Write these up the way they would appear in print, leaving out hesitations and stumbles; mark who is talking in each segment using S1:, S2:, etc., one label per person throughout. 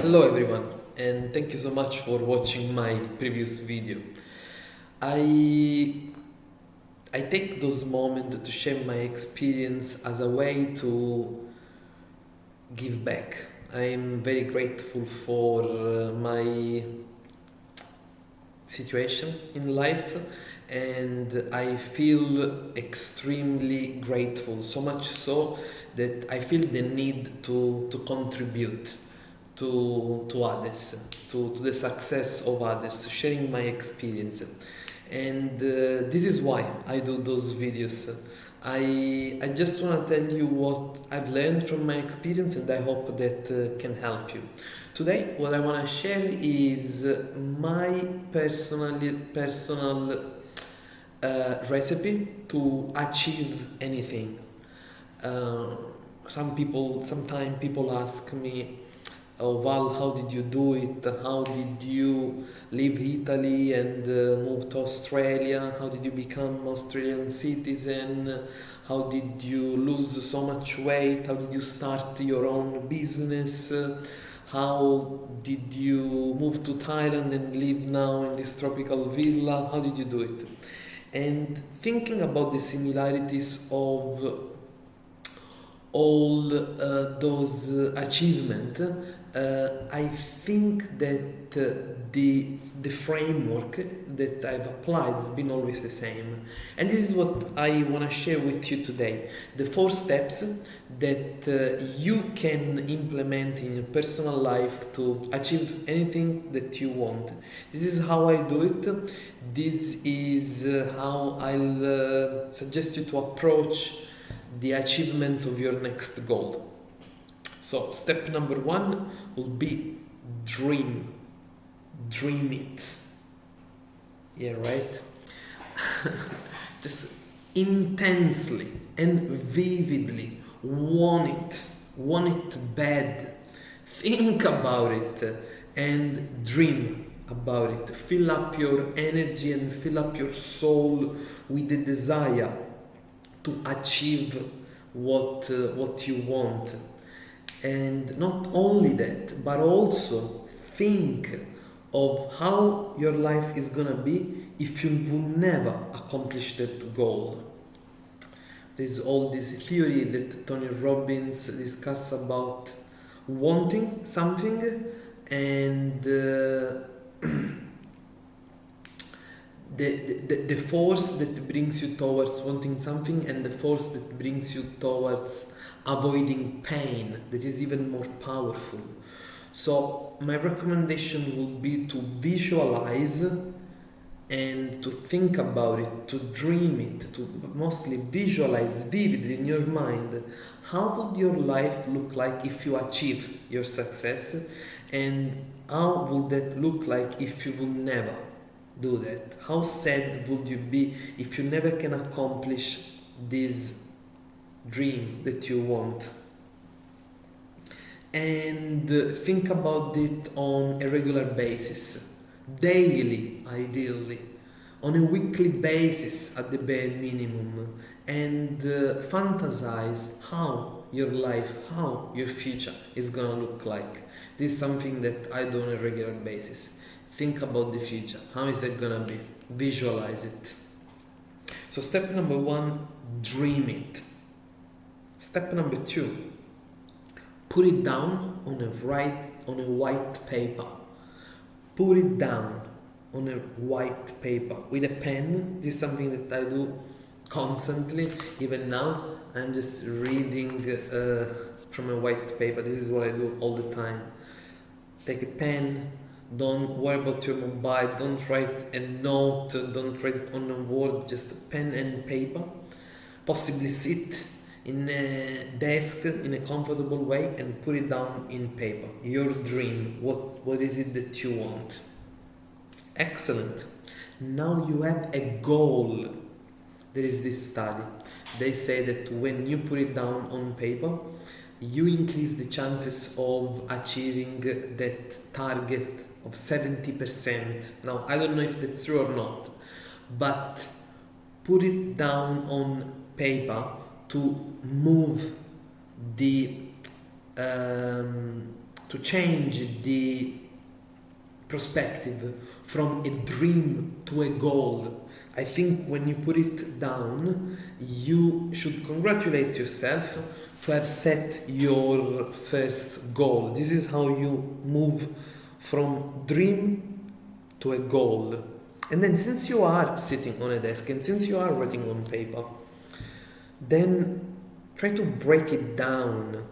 S1: Hello everyone, and thank you so much for watching my previous video. I I take those moments to share my experience as a way to give back. I'm very grateful for my situation in life, and I feel extremely grateful, so much so that I feel the need to contribute to others, to the success of others, sharing my experience. And this is why I do those videos. I just want to tell you what I've learned from my experience, and I hope that can help you. Today, what I want to share is my personal recipe to achieve anything. Uh, Sometimes people ask me, "Oh, Val, how did you do it? How did you leave Italy and move to Australia? How did you become Australian citizen? How did you lose so much weight? How did you start your own business? How did you move to Thailand and live now in this tropical villa? How did you do it?" And thinking about the similarities of all those achievements, I think that the framework that I've applied has been always the same, and this is what I want to share with you today. The 4 steps that you can implement in your personal life to achieve anything that you want. This is how I do it. This is how I'll suggest you to approach the achievement of your next goal. So, step number 1 will be dream. Dream it. Yeah, right? Just intensely and vividly want it bad. Think about it and dream about it. Fill up your energy and fill up your soul with the desire to achieve what you want. And not only that, but also think of how your life is gonna be if you will never accomplish that goal. There's all this theory that Tony Robbins discuss about wanting something and the force that brings you towards wanting something and the force that brings you towards avoiding pain that is even more powerful. So my recommendation would be to visualize and to think about it, to dream it, to mostly visualize vividly in your mind how would your life look like if you achieve your success, and how would that look like if you will never do that. How sad would you be if you never can accomplish this dream that you want? And think about it on a regular basis, daily ideally, on a weekly basis at the bare minimum, and fantasize how your life, how your future is gonna look like. This is something that I do on a regular basis. Think about the future. How is it gonna be? Visualize it. So step number 1, dream it. Step number 2, put it down on a white paper. Put it down on a white paper with a pen. This is something that I do constantly. Even now, I'm just reading from a white paper. This is what I do all the time. Take a pen. Don't worry about your mobile. Don't write a note. Don't write it on a word. Just a pen and paper. Possibly sit in a desk in a comfortable way and put it down in paper. Your dream. What is it that you want? Excellent. Now you have a goal. There is this study. They say that when you put it down on paper, you increase the chances of achieving that target of 70%. Now, I don't know if that's true or not, but put it down on paper to move the to change the perspective from a dream to a goal. I think when you put it down, you should congratulate yourself to have set your first goal. This is how you move from dream to a goal. And then since you are sitting on a desk and since you are writing on paper, then try to break it down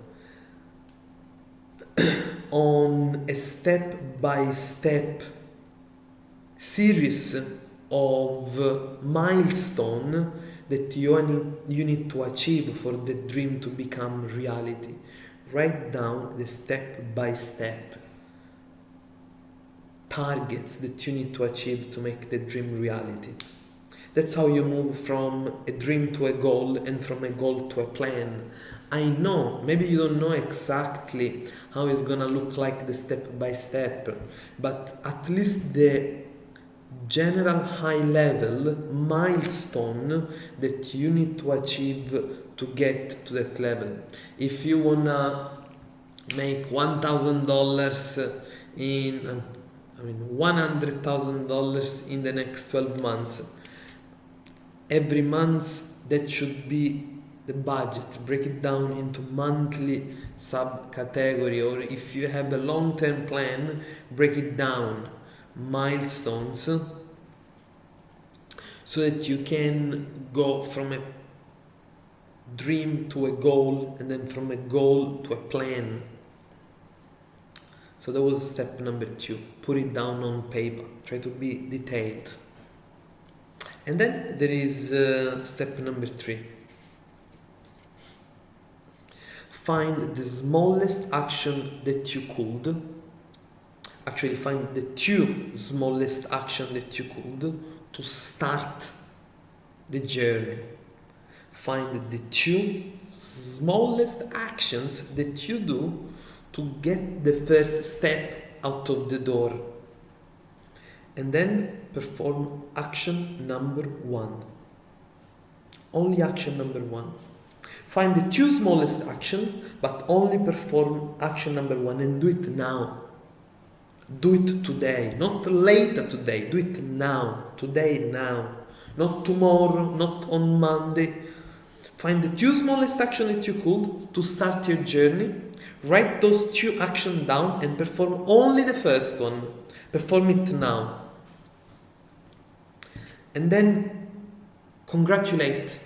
S1: on a step-by-step series of milestone that you need to achieve for the dream to become reality. Write down the step-by-step targets that you need to achieve to make the dream reality. That's how you move from a dream to a goal and from a goal to a plan. I know, maybe you don't know exactly how it's gonna look like the step by step, but at least the general high level milestone that you need to achieve to get to that level. If you wanna make $1,000 in, $100,000 in the next 12 months, every month that should be the budget. Break it down into monthly subcategory, or if you have a long-term plan, break it down milestones so that you can go from a dream to a goal and then from a goal to a plan. So that was step number 2. Put it down on paper. Try to be detailed. And then there is step number 3. Find the smallest action that you could. Actually, find the 2 smallest action that you could to start the journey. Find the 2 smallest actions that you do to get the first step out of the door. And then perform action number 1. Only action number 1. Find the 2 smallest action, but only perform action number 1 and do it now. Do it today, not later today. Do it now, today, now. Not tomorrow, not on Monday. Find the 2 smallest action that you could to start your journey. Write those 2 actions down and perform only the first one. Perform it now. And then congratulate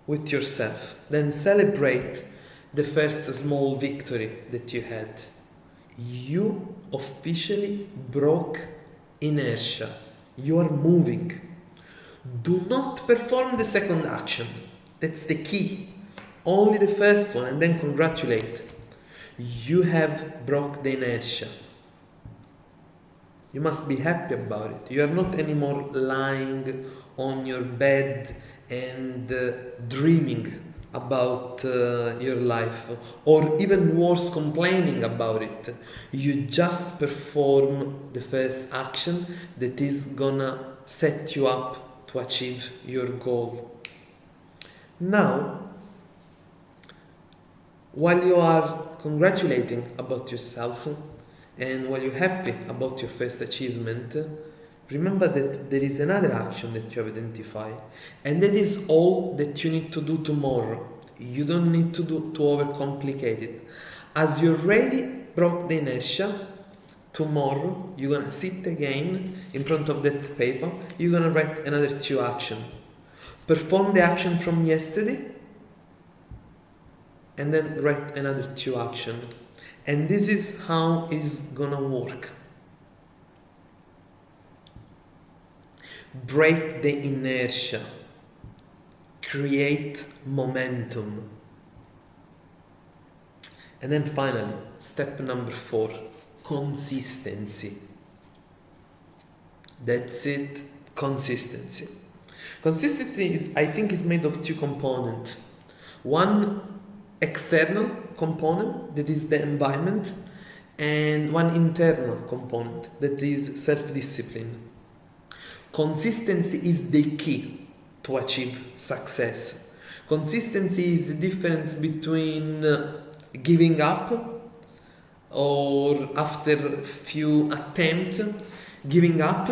S1: with yourself. Then celebrate the first small victory that you had. You officially broke inertia. You are moving. Do not perform the second action. That's the key. Only the first one and then congratulate. You have broke the inertia. You must be happy about it. You are not anymore lying on your bed and dreaming about your life, or even worse, complaining about it. You just perform the first action that is gonna set you up to achieve your goal. Now, while you are congratulating about yourself and while you're happy about your first achievement, remember that there is another action that you have identified, and that is all that you need to do tomorrow. You don't need to overcomplicate it. As you already broke the inertia, tomorrow you're gonna sit again in front of that paper. You're gonna write another 2 actions. Perform the action from yesterday, and then write another 2 actions. And this is how it's gonna work. Break the inertia. Create momentum. And then finally, step number 4, consistency. That's it, consistency. Consistency, I think, is made of 2 components. One external component, that is the environment, and one internal component, that is self-discipline. Consistency is the key to achieve success. Consistency is the difference between giving up or after few attempts, giving up,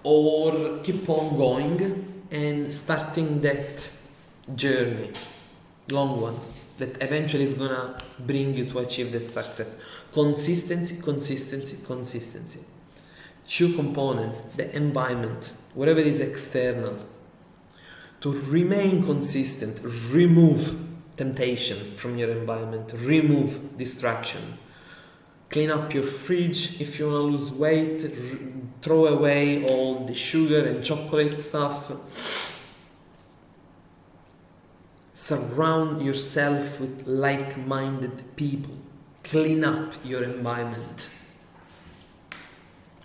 S1: or keep on going and starting that journey, long one, that eventually is gonna bring you to achieve that success. Consistency, consistency, consistency. Two components, the environment, whatever is external. To remain consistent, remove temptation from your environment, remove distraction. Clean up your fridge if you want to lose weight, throw away all the sugar and chocolate stuff. Surround yourself with like-minded people. Clean up your environment.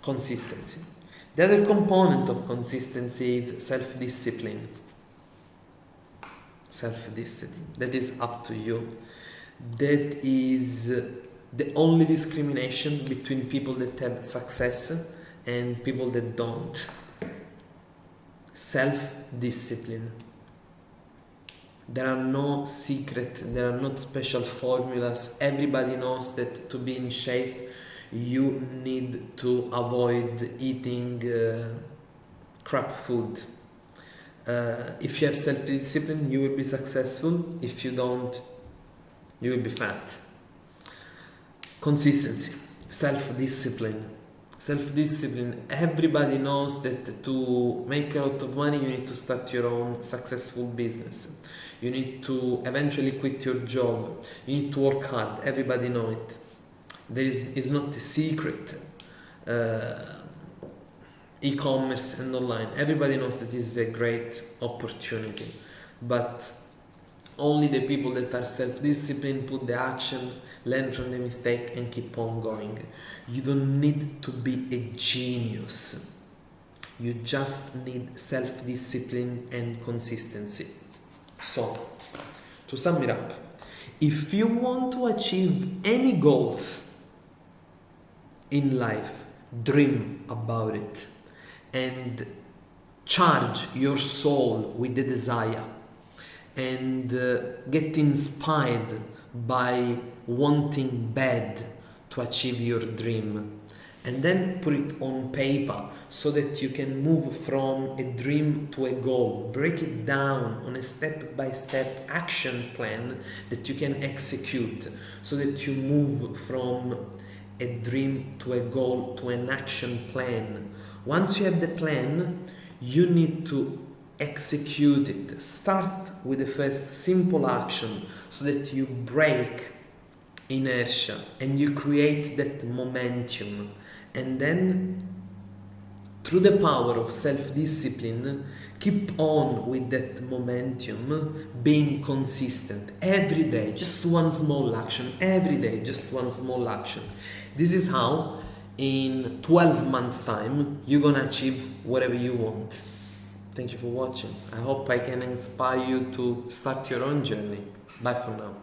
S1: Consistency. The other component of consistency is self-discipline. Self-discipline. That is up to you. That is the only discrimination between people that have success and people that don't. Self-discipline. There are no secret, there are not special formulas. Everybody knows that to be in shape, you need to avoid eating crap food. If you have self-discipline, you will be successful. If you don't, you will be fat. Consistency, self-discipline. Self-discipline, everybody knows that to make a lot of money, you need to start your own successful business. You need to eventually quit your job. You need to work hard. Everybody knows it. It's not a secret. E-commerce and online. Everybody knows that this is a great opportunity. But only the people that are self-disciplined put the action, learn from the mistake and keep on going. You don't need to be a genius. You just need self-discipline and consistency. So, to sum it up, if you want to achieve any goals in life, dream about it and charge your soul with the desire and get inspired by wanting bad to achieve your dream, and then put it on paper so that you can move from a dream to a goal. Break it down on a step-by-step action plan that you can execute so that you move from a dream to a goal to an action plan. Once you have the plan, you need to execute it. Start with the first simple action so that you break inertia and you create that momentum. And then, through the power of self-discipline, keep on with that momentum, being consistent every day, just one small action, every day, just one small action. This is how in 12 months time you're gonna achieve whatever you want. Thank you for watching. I hope I can inspire you to start your own journey. Bye for now.